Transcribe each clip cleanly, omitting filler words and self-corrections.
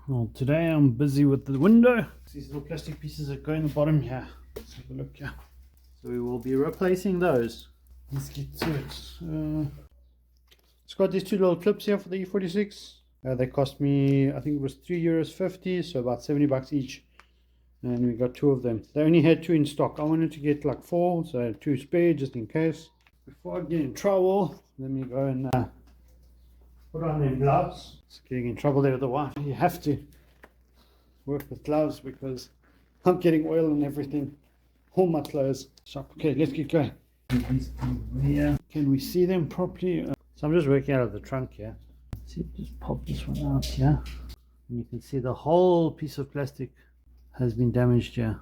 Well, today I'm busy with the window. These little plastic pieces that go in the bottom here. Let's have a look here. So we will be replacing those. Let's get to it. It's got these two little clips here for the E46. They cost me, I think it was €3.50, so about 70 bucks each. And we got two of them. They only had two in stock. I wanted to get like four, so I had two spare just in case. Before I get in trouble, let me go and put on them gloves. It's getting in trouble there with the wife. You have to work with gloves because I'm getting oil and everything. All my clothes. So, okay, let's get going. Can we see them properly? So I'm just working out of the trunk here. See, just pop this one out here. And you can see the whole piece of plastic has been damaged here.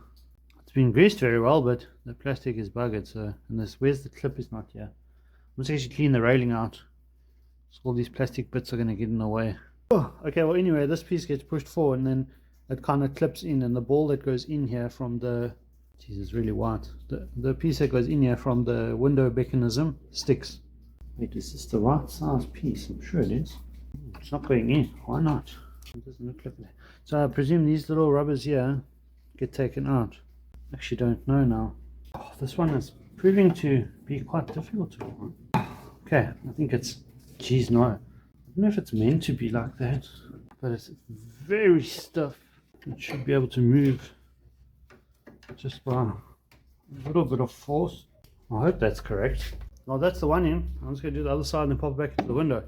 It's been greased very well, but the plastic is buggered. So, and this, where's the clip is not here. Let's actually clean the railing out. So all these plastic bits are going to get in the way. Oh, okay, well anyway, this piece gets pushed forward and then it kind of clips in, and the ball that goes in here from the, Jesus, really white. The piece that goes in here from the window mechanism sticks. Wait, is this the right size piece? I'm sure it is. It's not going in. Why not? It doesn't look like that. So I presume these little rubbers here get taken out. Actually don't know now. Oh, this one is proving to be quite difficult to find. Okay, I think it's, geez, no. I don't know if it's meant to be like that, but it's very stiff. It should be able to move just by a little bit of force. I hope that's correct. Well, that's the one in. I'm just going to do the other side and then pop it back into the window.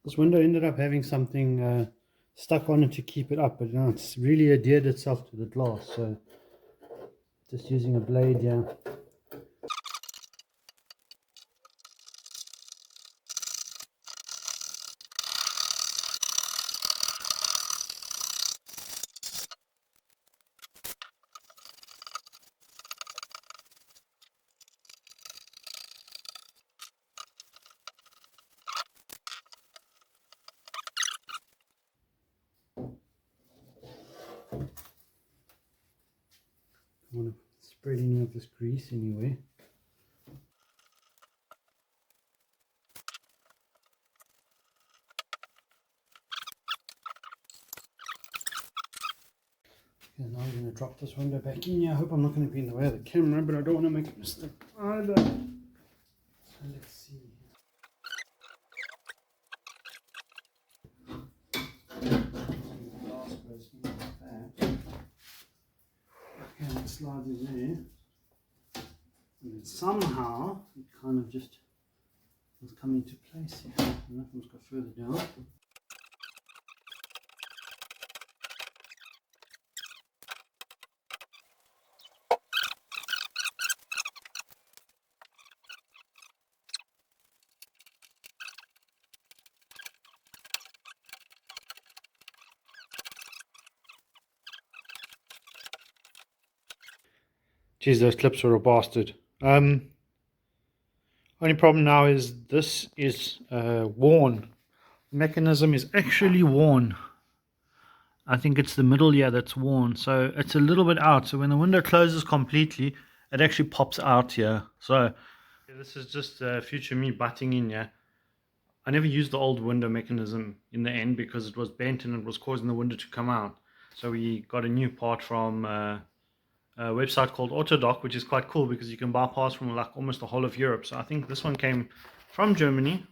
This window ended up having something stuck on it to keep it up, but now it's really adhered itself to the glass. So just using a blade here. I want to spread any of this grease anyway. Okay, now I'm going to drop this window back in here. I hope I'm not going to be in the way of the camera, but I don't want to make a mistake either. So let's see. Glass goes in like that. Okay, it slides in there. And then somehow it kind of just was coming into place here. I don't know if I'm just go further down. Geez, those clips are a bastard. Only problem now is this is worn. The mechanism is actually worn. I think it's the middle here that's worn. So it's a little bit out. So when the window closes completely, it actually pops out here. So this is just future me butting in here. I never used the old window mechanism in the end because it was bent and it was causing the window to come out. So we got a new part from a website called Autodoc, which is quite cool because you can buy parts from like almost the whole of Europe. So I think this one came from Germany,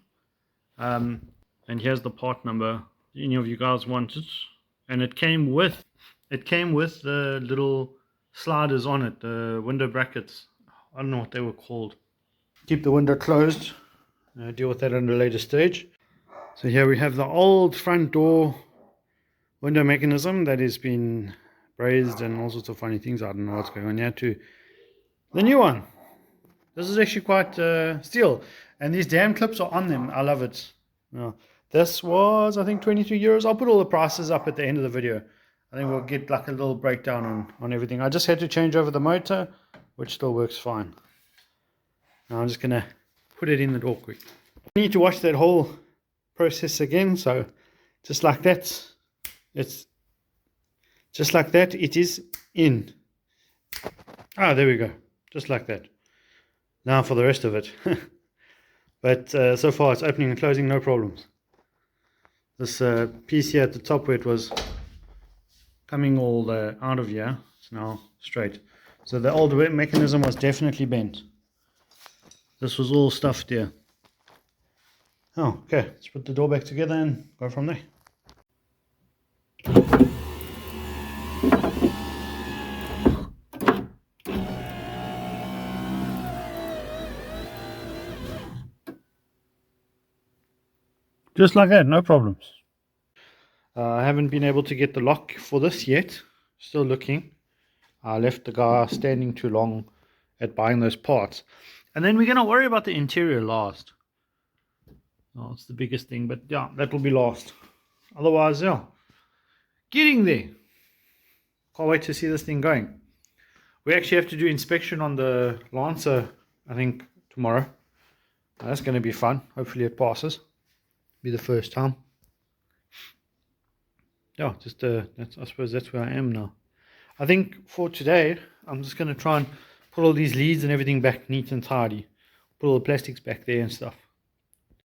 and here's the part number any of you guys want it, and it came with the little sliders on it, the window brackets. I don't know what they were called. Keep the window closed. Deal with that at a later stage. So here we have the old front door window mechanism that has been brazed and all sorts of funny things. I don't know what's going on here. To the new one. This is actually quite steel, and these damn clips are on them. I love it. This was, I think, €23. I'll put all the prices up at the end of the video. I think we'll get like a little breakdown on everything. I just had to change over the motor, which still works fine. Now I'm just gonna put it in the door quick. I need to watch that whole process again. So just like that, it's just like that, it is in. Ah, there we go. Just like that. Now for the rest of it. But so far it's opening and closing, no problems. This piece here at the top where it was coming all out of here. It's now straight. So the old mechanism was definitely bent. This was all stuffed here. Oh, okay. Let's put the door back together and go from there. Just like that, no problems. I haven't been able to get the lock for this yet. Still looking. I left the guy standing too long at buying those parts. And then we're going to worry about the interior last. Oh, it's the biggest thing, but yeah, that will be last. Otherwise, yeah, getting there. Can't wait to see this thing going. We actually have to do inspection on the Lancer, I think, tomorrow. That's going to be fun. Hopefully it passes. Be the first time. Yeah, just I suppose that's where I am now. I think for today, I'm just going to try and put all these leads and everything back neat and tidy. Put all the plastics back there and stuff.